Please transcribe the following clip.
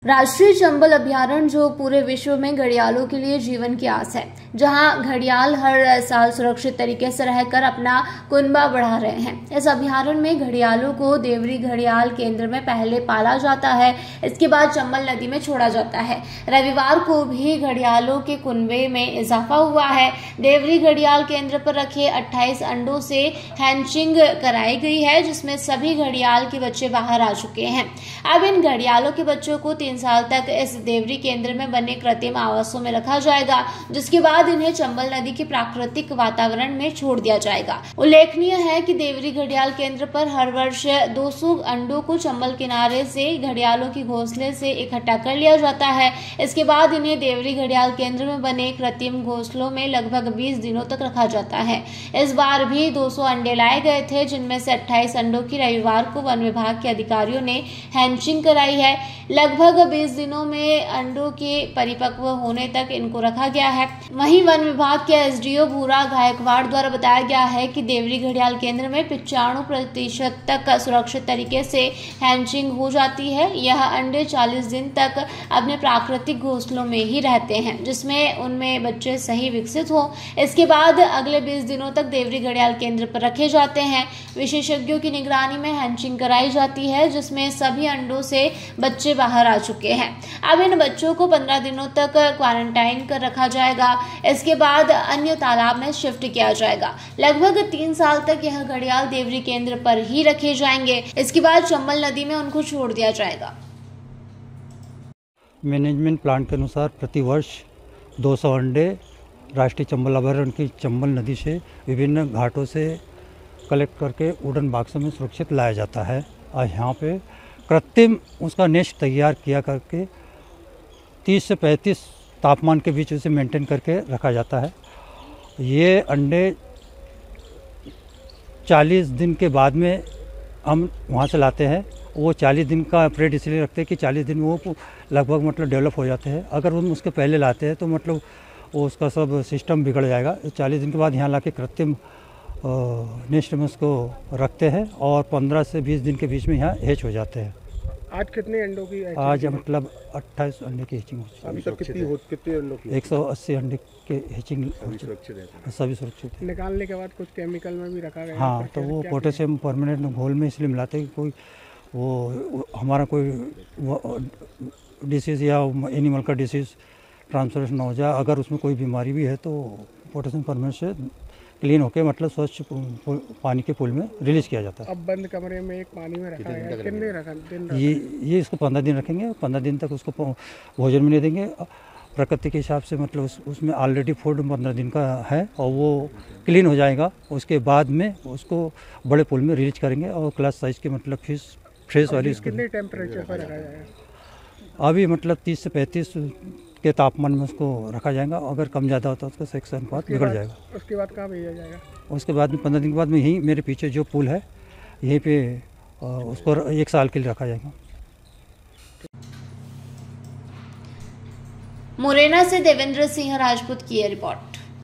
राष्ट्रीय चंबल अभयारण्य जो पूरे विश्व में घड़ियालों के लिए जीवन की आस है, जहां घड़ियाल हर साल सुरक्षित तरीके से रहकर अपना कुनबा बढ़ा रहे हैं। इस अभयारण्य में घड़ियालों को देवरी घड़ियाल केंद्र में पहले पाला जाता है, इसके बाद चंबल नदी में छोड़ा जाता है। रविवार को भी घड़ियालों के कुनबे में इजाफा हुआ है। देवरी घड़ियाल केंद्र पर रखे 28 अंडों से हैचिंग कराई गई है, जिसमें सभी घड़ियाल के बच्चे बाहर आ चुके हैं। अब इन घड़ियालों के बच्चों को 3 साल तक इस देवरी केंद्र में बने कृत्रिम आवासों में रखा जाएगा, जिसके बाद इन्हें चंबल नदी के प्राकृतिक वातावरण में छोड़ दिया जाएगा। उल्लेखनीय है कि देवरी घड़ियाल केंद्र पर हर वर्ष 200 अंडों को चंबल किनारे से घड़ियालों की घोंसले से इकट्ठा कर लिया जाता है। इसके बाद इन्हें देवरी घड़ियाल केंद्र में बने कृत्रिम घोंसलों में लगभग 20 दिनों तक रखा जाता है। इस बार भी 200 अंडे लाए गए थे, जिनमें से 28 अंडों की रविवार को वन विभाग के अधिकारियों ने हैचिंग कराई है। लगभग 20 दिनों में अंडों के परिपक्व होने तक इनको रखा गया है। वहीं वन विभाग के एसडीओ भूरा गायकवाड़ द्वारा बताया गया है कि देवरी घड़ियाल केंद्र में 95% तक सुरक्षित तरीके से हैचिंग हो जाती है। यह अंडे 40 दिन तक अपने प्राकृतिक घोंसलों में ही रहते हैं, जिसमें उनमें बच्चे सही विकसित हो। इसके बाद अगले 20 दिनों तक देवरी घड़ियाल केंद्र पर रखे जाते हैं। विशेषज्ञों की निगरानी में हैचिंग कराई जाती है, जिसमें सभी अंडों से बच्चे बाहर आ चुके हैं। अब इन बच्चों को 15 दिनों तक क्वारंटाइन कर रखा जाएगा। इसके बाद अन्य तालाब में शिफ्ट किया जाएगा। लगभग 3 साल तक यह घड़ियाल देवरी केंद्र पर ही रखे जाएंगे। इसके बाद चंबल नदी में उनको छोड़ दिया जाएगा। मैनेजमेंट प्लान के अनुसार प्रतिवर्ष 200 अंडे राष्ट्रीय चंबल अभयारण्य की चंबल नदी से विभिन्न घाटों से कलेक्ट करके वुडन बॉक्सों में सुरक्षित लाया जाता है और यहाँ पे कृत्रिम उसका नेस्ट तैयार किया करके 30 से 35 तापमान के बीच उसे मेंटेन करके रखा जाता है। ये अंडे 40 दिन के बाद में हम वहाँ से लाते हैं। वो 40 दिन का पीरियड इसलिए रखते हैं कि 40 दिन में वो लगभग मतलब डेवलप हो जाते हैं। अगर हम उसके पहले लाते हैं तो मतलब वो उसका सब सिस्टम बिगड़ जाएगा। 40 दिन के बाद यहाँ लाके कृत्रिम नेक्स्ट में उसको रखते हैं और 15 से 20 दिन के बीच में यहाँ हैच हो जाते हैं। आज कितने अंडों की? आज मतलब 28 अंडे की हैचिंग हो अभी तक कितने अंडों की? 180 अंडे के हैचिंग सभी सुरक्षित है। निकालने के बाद कुछ केमिकल में भी रखा गया? हाँ, तो वो पोटेशियम परमानेंट घोल में इसलिए मिलाते हैं कि कोई वो हमारा कोई डिसीज़ या एनिमल का डिसीज़ ट्रांसफरेशन ना हो जाए। अगर उसमें कोई बीमारी भी है तो पोटेशियम परमानेंट से क्लीन होके मतलब स्वच्छ पानी के पूल में रिलीज किया जाता है। अब बंद कमरे में एक पानी में रखा है, कितने रखा? ये इसको 15 दिन रखेंगे। 15 दिन तक उसको भोजन में नहीं देंगे। प्रकृति के हिसाब से मतलब उसमें ऑलरेडी फूड 15 दिन का है और वो क्लीन हो जाएगा। उसके बाद में उसको बड़े पूल में रिलीज करेंगे और क्लास साइज के मतलब फिश फ्रेश वाली उसको। कितने टेम्परेचर पर रखा जाएगा? अभी मतलब 30 से 35 के तापमान में उसको रखा जाएगा। अगर कम ज़्यादा होता है उसका सेक्स अनुपात बिगड़ जाएगा। उसके बाद कहाँ भेजा जाएगा? उसके बाद में 15 दिन के बाद में यहीं मेरे पीछे जो पुल है यहीं पे उसको 1 साल के लिए रखा जाएगा। मुरैना से देवेंद्र सिंह राजपूत की रिपोर्ट।